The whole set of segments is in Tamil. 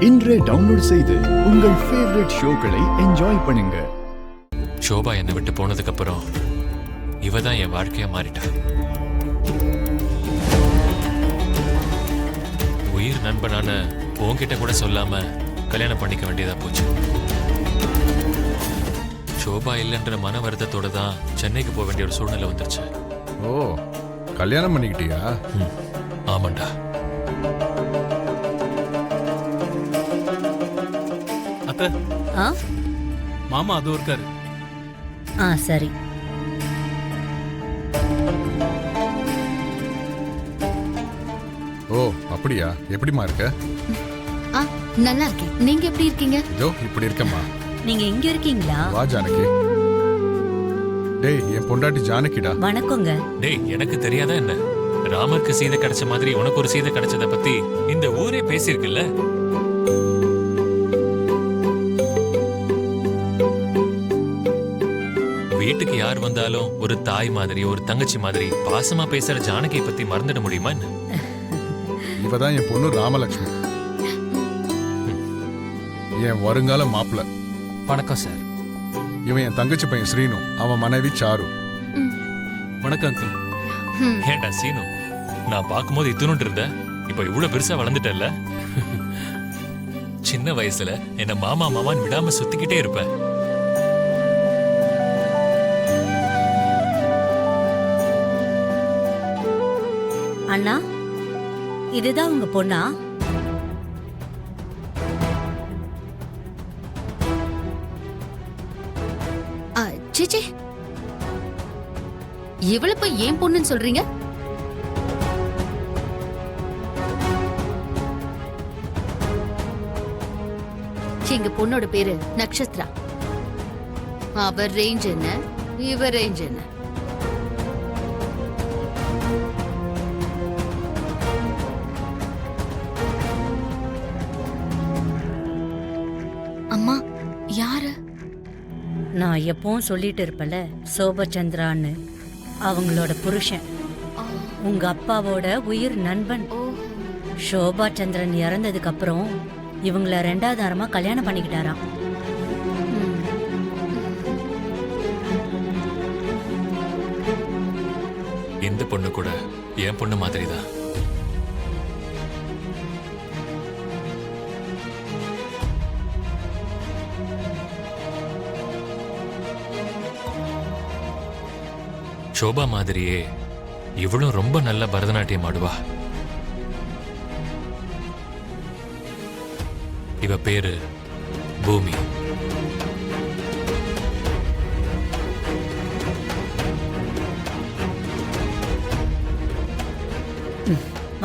இன்றே டவுன்லோட் செய்து உங்கள் ஃபேவரட் ஷோக்களை என்ஜாய் பண்ணுங்க. ஷோபா என்னை விட்டு போனதுக்கு அப்புறம் இவ தான் என் வாழ்க்கையா மாறிட்டா. உயிர் நண்பனான உன்கிட்ட கூட சொல்லாம கல்யாணம் பண்ணிக்க வேண்டியதா போச்சு. ஷோபா இல்லைன்ற மன வருத்தத்தோட தான் சென்னைக்கு போக வேண்டிய ஒரு சூழ்நிலை வந்துருச்சு. ஓ, கல்யாணம் பண்ணிக்கிட்டியா? ஆமாண்டா. அத்தை, மாமா அது இருக்காரு. சரி. ஓ, அப்படியா? எப்படிமா இருக்க? நல்லா இருக்கேன். நீங்க எப்படி இருக்கீங்க? இதோ இப்படி இருக்கம்மா. நீங்க இங்க இருக்கீங்களா? வா ஜானகி. டேய், என் பொண்டாட்டி ஜானகிடா. வணக்கங்க. டேய், எனக்கு தெரியாதா என்ன? ராமருக்கு சீதை கிடைச்ச மாதிரி உனக்கு ஒரு சீதை கிடைச்சத பத்தி இந்த ஊரே பேசியிருக்குல்ல. வீட்டுக்கு யார் வந்தாலும் ஒரு தாய் மாதிரி ஒரு தங்கச்சி மாதிரி பாசமா பேசுற ஜானகியை பத்தி மறந்துட முடியுமா? இவதான் என் பொண்ணு ராமலட்சுமி, என் வருங்கால மாப்பிள்ள. வணக்கம் சார். இவன் என் தங்கச்சி பையன் ஸ்ரீனு, அவன் மனைவி சாரு. வணக்கம் அங்கிள். ஏண்டா சீனு, நான் பார்க்கும்போது இத்துணுட்டு இருந்த, இப்ப இவ்வளவு பெருசா வளர்ந்துட்டல்ல. சின்ன வயசுல என்ன மாமா மாமான்னு விடாம சுத்திக்கிட்டே இருப்பேன். அண்ணா, இதுதான் உங்க பொண்ணா? சேச்சே, இவள போய் ஏன் பொண்ணுன்னு சொல்றீங்க? எங்க பொண்ணோட பேரு நக்ஷத்ரா. அவர் ரேஞ்ச் என்ன, இவர் ரேஞ்ச் என்ன? அம்மா, யாரு? நான் எப்பவும் சொல்லிட்டு இருப்பல, சோபச்சந்திரான்னு. அவங்களோட புருஷன், உங்க அப்பாவோட உயிர் நண்பன். சோபா சந்திரன் இறந்ததுக்கு அப்புறம் இவங்கள 2வது வாரமா கல்யாணம் பண்ணிக்கிட்டாராம். இந்த பொண்ணு கூட என் பொண்ணு மாதிரிதான். ஷோபா மாதிரியே இவளும் ரொம்ப நல்ல பரதநாட்டியம் ஆடுவா. இவ பேரு பூமி.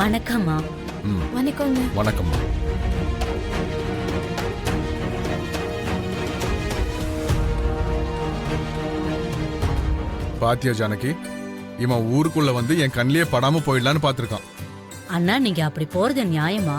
வணக்கம்மா. வணக்கங்க. வணக்கம்மா. பாத்தியா ஜானகி, இவன் ஊருக்குள்ள வந்து என் கண்ணிலேயே படாம போயிடலான்னு பாத்துருக்கான். அண்ணா, நீங்க அப்படி போறது நியாயமா?